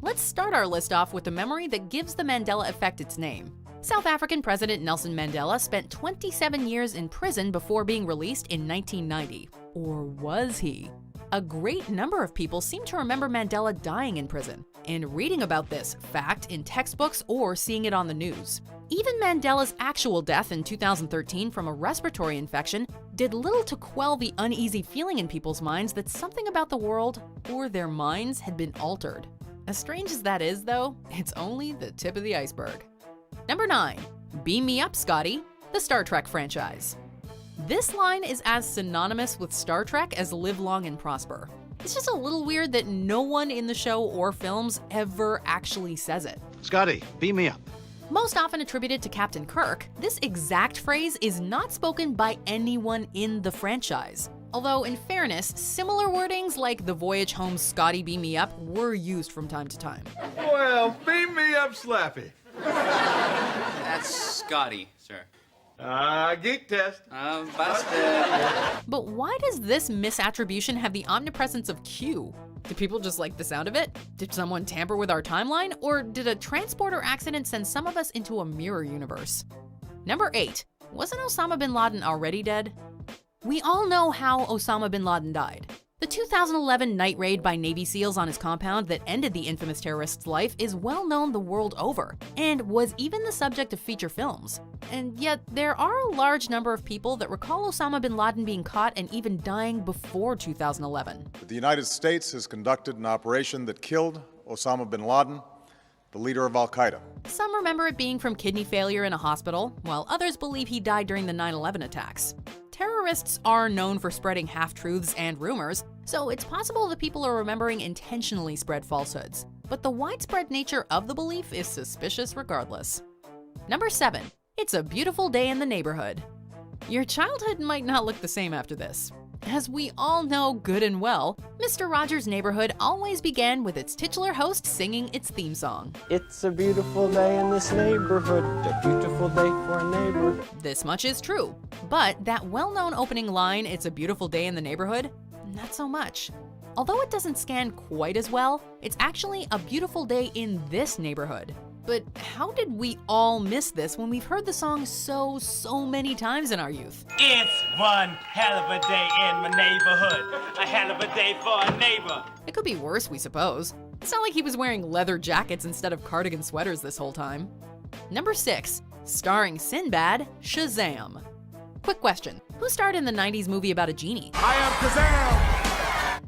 Let's start our list off with the memory that gives the Mandela effect its name. South African President Nelson Mandela spent 27 years in prison before being released in 1990. Or was he? A great number of people seem to remember Mandela dying in prison, and reading about this fact in textbooks or seeing it on the news. Even Mandela's actual death in 2013 from a respiratory infection did little to quell the uneasy feeling in people's minds that something about the world or their minds had been altered. As strange as that is, though, it's only the tip of the iceberg. Number 9, Beam Me Up, Scotty, the Star Trek franchise. This line is as synonymous with Star Trek as Live Long and Prosper. It's just a little weird that no one in the show or films ever actually says it. Scotty, beam me up. Most often attributed to Captain Kirk, this exact phrase is not spoken by anyone in the franchise. Although, in fairness, similar wordings like the Voyage Home's Scotty Beam Me Up were used from time to time. Well, beam me up, Slappy. That's Scotty, sir. Geek test. Busted. But why does this misattribution have the omnipresence of Q? Do people just like the sound of it? Did someone tamper with our timeline? Or did a transporter accident send some of us into a mirror universe? Number 8. Wasn't Osama bin Laden already dead? We all know how Osama bin Laden died. The 2011 night raid by Navy SEALs on his compound that ended the infamous terrorist's life is well known the world over, and was even the subject of feature films. And yet, there are a large number of people that recall Osama bin Laden being caught and even dying before 2011. The United States has conducted an operation that killed Osama bin Laden, the leader of Al-Qaeda. Some remember it being from kidney failure in a hospital, while others believe he died during the 9/11 attacks. Terrorists are known for spreading half-truths and rumors, so it's possible that people are remembering intentionally spread falsehoods. But the widespread nature of the belief is suspicious regardless. Number 7. It's a beautiful day in the neighborhood. Your childhood might not look the same after this. As we all know good and well, Mr. Rogers' Neighborhood always began with its titular host singing its theme song. It's a beautiful day in this neighborhood, a beautiful day for a neighbor. This much is true, but that well-known opening line, "It's a beautiful day in the neighborhood," not so much. Although it doesn't scan quite as well, it's actually a beautiful day in this neighborhood. But how did we all miss this when we've heard the song so many times in our youth? It's one hell of a day in my neighborhood. A hell of a day for a neighbor. It could be worse, we suppose. It's not like he was wearing leather jackets instead of cardigan sweaters this whole time. Number 6, starring Sinbad, Shazam. Quick question, who starred in the 90s movie about a genie? I am Kazam!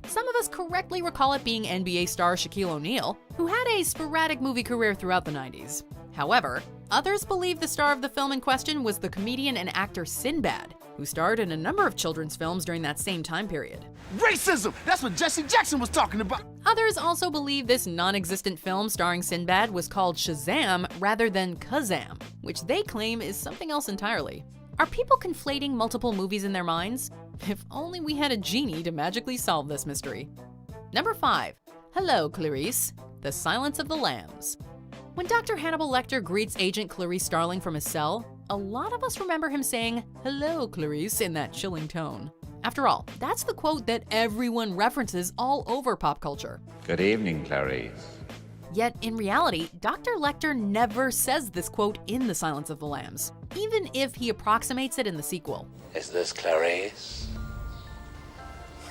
Some of us correctly recall it being NBA star Shaquille O'Neal, who had a sporadic movie career throughout the 90s. However, others believe the star of the film in question was the comedian and actor Sinbad, who starred in a number of children's films during that same time period. Racism! That's what Jesse Jackson was talking about! Others also believe this non-existent film starring Sinbad was called Shazam rather than Kazam, which they claim is something else entirely. Are people conflating multiple movies in their minds? If only we had a genie to magically solve this mystery. Number 5. Hello, Clarice, The Silence of the Lambs. When Dr. Hannibal Lecter greets Agent Clarice Starling from his cell, a lot of us remember him saying, "Hello, Clarice," in that chilling tone. After all, that's the quote that everyone references all over pop culture. Good evening, Clarice. Yet, in reality, Dr. Lecter never says this quote in The Silence of the Lambs, even if he approximates it in the sequel. Is this Clarice?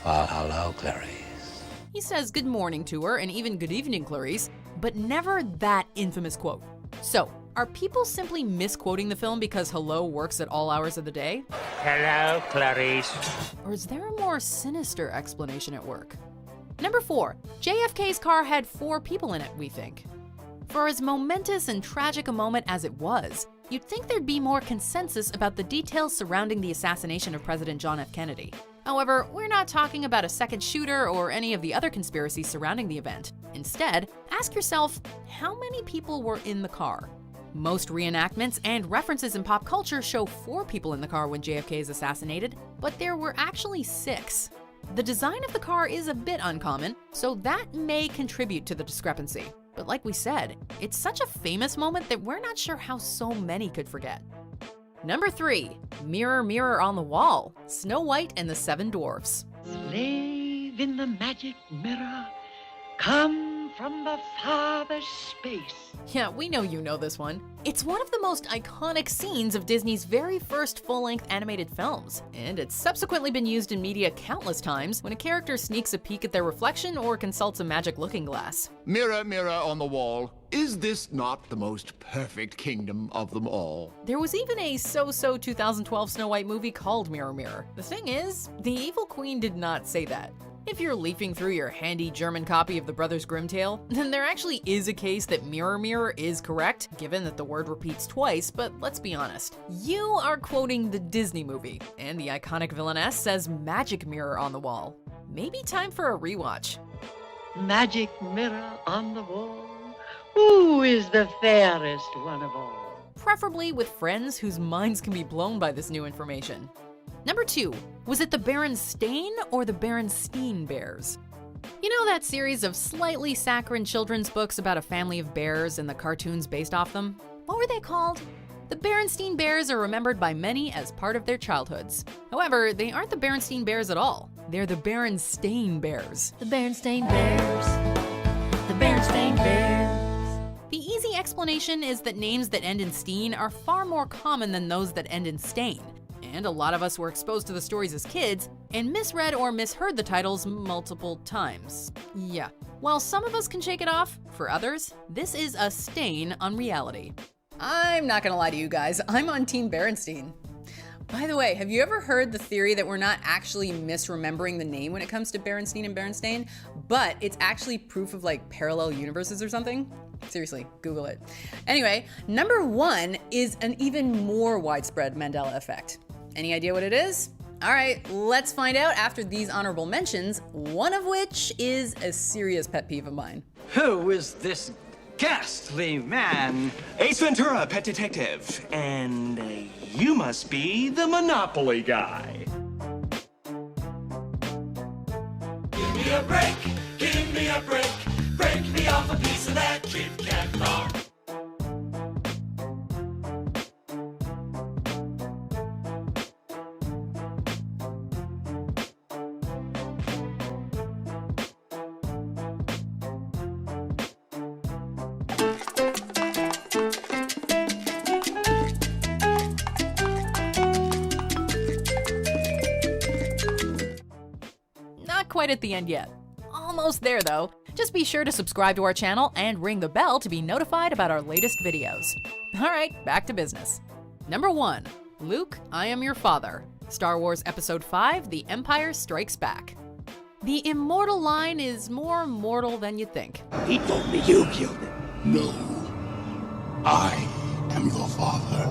Well, hello, Clarice. He says good morning to her and even good evening, Clarice, but never that infamous quote. So, are people simply misquoting the film because hello works at all hours of the day? Hello, Clarice. Or is there a more sinister explanation at work? Number 4, JFK's car had 4 people in it, we think. For as momentous and tragic a moment as it was, you'd think there'd be more consensus about the details surrounding the assassination of President John F. Kennedy. However, we're not talking about a second shooter or any of the other conspiracies surrounding the event. Instead, ask yourself, how many people were in the car? Most reenactments and references in pop culture show 4 people in the car when JFK is assassinated, but there were actually 6. The design of the car is a bit uncommon, so that may contribute to the discrepancy. But like we said, it's such a famous moment that we're not sure how so many could forget. Number 3, Mirror, Mirror on the Wall, Snow White and the 7 Dwarfs. Slave in the magic mirror, come from the farthest space. Yeah, we know you know this one. It's one of the most iconic scenes of Disney's very first full-length animated films, and it's subsequently been used in media countless times when a character sneaks a peek at their reflection or consults a magic looking glass. Mirror, mirror on the wall, is this not the most perfect kingdom of them all? There was even a so-so 2012 Snow White movie called Mirror, Mirror. The thing is, the evil queen did not say that. If you're leafing through your handy German copy of the Brothers Grimm tale, then there actually is a case that Mirror Mirror is correct, given that the word repeats twice, but let's be honest. You are quoting the Disney movie, and the iconic villainess says magic mirror on the wall. Maybe time for a rewatch. Magic mirror on the wall, who is the fairest one of all? Preferably with friends whose minds can be blown by this new information. Number 2, was it the Berenstain or the Berenstein Bears? You know that series of slightly saccharine children's books about a family of bears and the cartoons based off them? What were they called? The Berenstein Bears are remembered by many as part of their childhoods. However, they aren't the Berenstein Bears at all. They're the Berenstain Bears. The Berenstain Bears. The Berenstain Bears. The easy explanation is that names that end in Steen are far more common than those that end in Stain. And a lot of us were exposed to the stories as kids and misread or misheard the titles multiple times. Yeah. While some of us can shake it off, for others, this is a stain on reality. I'm not gonna lie to you guys, I'm on Team Berenstein. By the way, have you ever heard the theory that we're not actually misremembering the name when it comes to Berenstein and Berenstain, but it's actually proof of like parallel universes or something? Seriously, Google it. Anyway, number 1 is an even more widespread Mandela effect. Any idea what it is? All right, let's find out after these honorable mentions, one of which is a serious pet peeve of mine. Who is this ghastly man? Ace Ventura, pet detective. And you must be the Monopoly guy. Give me a break, give me a break. Break me off a piece of that Kit Kat bar. Not quite at the end yet. Almost there though. Just be sure to subscribe to our channel and ring the bell to be notified about our latest videos. Alright, back to business. Number 1, Luke, I am your father. Star Wars Episode 5, The Empire Strikes Back. The immortal line is more mortal than you think. He told me you killed him. No, I am your father.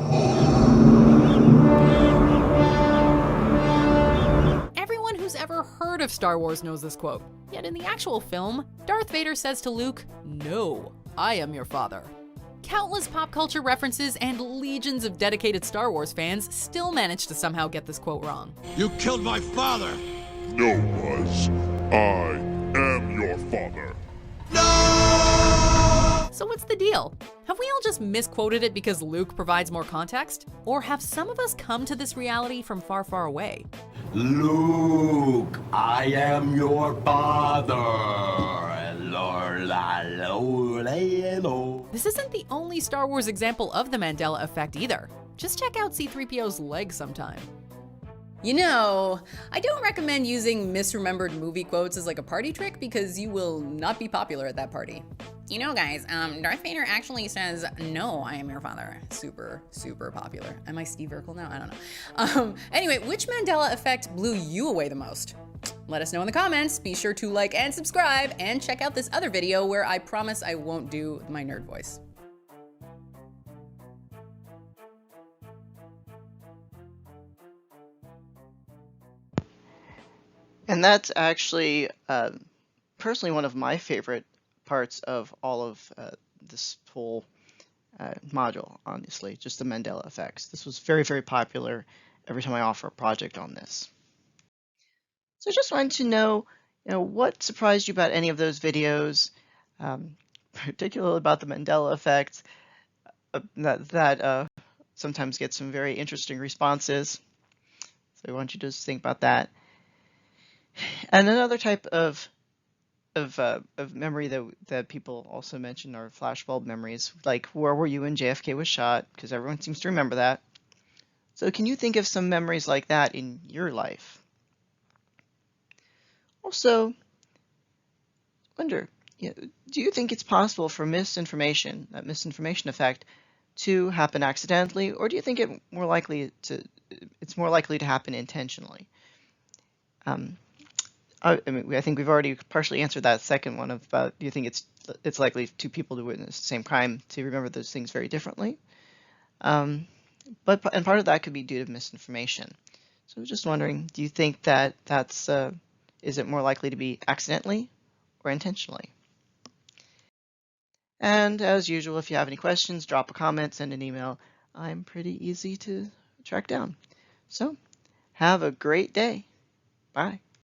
Everyone who's ever heard of Star Wars knows this quote. Yet in the actual film, Darth Vader says to Luke, "No, I am your father." Countless pop culture references and legions of dedicated Star Wars fans still manage to somehow get this quote wrong. You killed my father. No, Buzz. I am your father. So what's the deal? Have we all just misquoted it because Luke provides more context? Or have some of us come to this reality from far, far away? Luke, I am your father. This isn't the only Star Wars example of the Mandela effect either. Just check out C-3PO's leg sometime. You know, I don't recommend using misremembered movie quotes as like a party trick because you will not be popular at that party. You know guys, Darth Vader actually says, "No, I am your father." Super, super popular. Am I Steve Urkel now? I don't know. Anyway, which Mandela effect blew you away the most? Let us know in the comments. Be sure to like and subscribe and check out this other video where I promise I won't do my nerd voice. And that's actually personally one of my favorite parts of all of this whole module, honestly, just the Mandela effects. This was very, very popular every time I offer a project on this. So I just wanted to know, what surprised you about any of those videos, particularly about the Mandela effect, that sometimes gets some very interesting responses. So I want you to just think about that. And another type of memory that people also mention are flashbulb memories, like where were you when JFK was shot, because everyone seems to remember that. So can you think of some memories like that in your life? Also, wonder, do you think it's possible for misinformation, that misinformation effect, to happen accidentally, or do you think it's more likely to happen intentionally? I think we've already partially answered that second one about, do you think it's likely two people to witness the same crime to remember those things very differently? And part of that could be due to misinformation. So I was just wondering, do you think that is it more likely to be accidentally or intentionally? And as usual, if you have any questions, drop a comment, send an email. I'm pretty easy to track down. So have a great day. Bye.